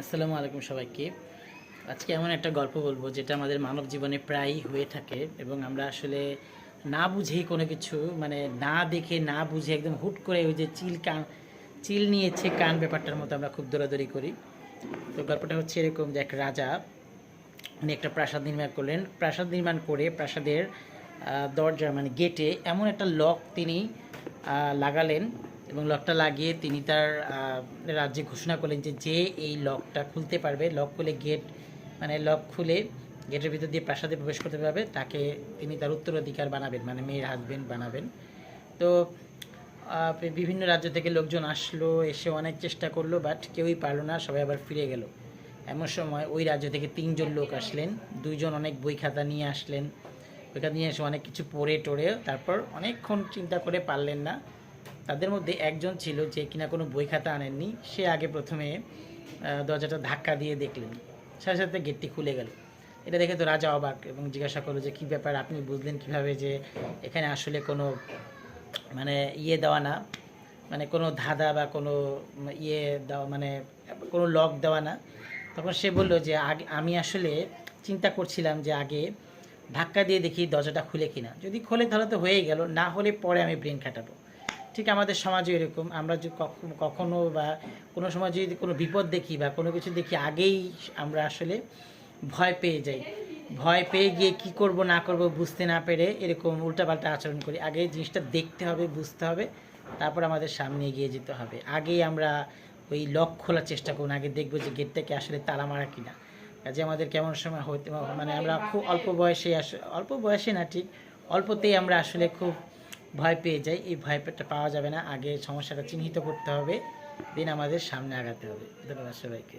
আসসালামু আলাইকুম সবাইকে। আজকে এমন একটা গল্প বলবো যেটা আমাদের মানব জীবনে প্রায়ই হয়ে থাকে এবং আমরা আসলে না বুঝেই কোনো কিছু মানে না দেখে না বুঝে একদম হুট করে ওই যে চিল নিয়েছে কান ব্যাপারটার মতো আমরা খুব দৌড়াদৌড়ি করি। তো গল্পটা হচ্ছে এরকম যে এক রাজা উনি একটা প্রাসাদ নির্মাণ করলেন। প্রাসাদ নির্মাণ করে প্রাসাদের দরজা মানে গেটে এমন একটা লক তিনি লাগালেন এবং লকটা লাগিয়ে তিনি তার রাজ্যে ঘোষণা করলেন যে যে এই লকটা খুলতে পারবে, লক খুলে গেট মানে লক খুলে গেটের ভিতর দিয়ে প্রাসাদে প্রবেশ করতে পারবে তাকে তিনি তার উত্তরাধিকার বানাবেন, মানে মেয়ের হাজবেন্ড বানাবেন। তো বিভিন্ন রাজ্য থেকে লোকজন আসলো, এসে অনেক চেষ্টা করলো, বাট কেউই পারলো না, সবাই আবার ফিরে গেল। এমন সময় ওই রাজ্য থেকে 3 জন লোক আসলেন। 2জন অনেক বই খাতা নিয়ে আসলেন। বই খাতা নিয়ে এসে অনেক কিছু পড়ে টড়ে তারপর অনেকক্ষণ চিন্তা করে পারলেন না। তাদের মধ্যে একজন ছিল যে কিনা কোনো বই খাতা আনেননি। সে আগে প্রথমে দরজাটা ধাক্কা দিয়ে দেখলেন, সাথে সাথে গেটটি খুলে গেল। এটা দেখে তো রাজা অবাক এবং জিজ্ঞাসা করলো যে কী ব্যাপার, আপনি বুঝলেন কীভাবে যে এখানে আসলে কোনো মানে দেওয়া না, মানে কোনো ধাঁধা বা কোনো দেওয়া মানে কোনো লক দেওয়া না। তখন সে বলল যে আগে আমি আসলে চিন্তা করছিলাম যে আগে ধাক্কা দিয়ে দেখি দরজাটা খুলে কিনা, যদি খোলে তাহলে তো হয়েই গেল, না হলে পরে আমি ব্রেন খাটাবো। ঠিক আমাদের সমাজে এরকম, আমরা যদি কখনো বা কোনো সময় যদি কোনো বিপদ দেখি বা কোনো কিছু দেখি আগেই আমরা আসলে ভয় পেয়ে যাই। ভয় পেয়ে গিয়ে কি করব না করব বুঝতে না পেরে এরকম উল্টাপাল্টা আচরণ করি। আগে জিনিসটা দেখতে হবে, বুঝতে হবে, তারপর আমাদের সামনে এগিয়ে যেতে হবে। আগেই আমরা ওই লক খোলার চেষ্টা করুন, আগে দেখবো যে গেটটাকে আসলে তালা মারা কিনা। কাজে আমাদের কেমন সময় হতে মানে আমরা খুব অল্প বয়সে না, ঠিক অল্পতেই আমরা আসলে খুব ভয় পেয়ে যাই। এই ভয়টা পাওয়া যাবে না, আগে সমস্যাটা চিহ্নিত করতে হবে, দিন আমাদের সামনে আগাতে হবে। ধন্যবাদ সবাইকে।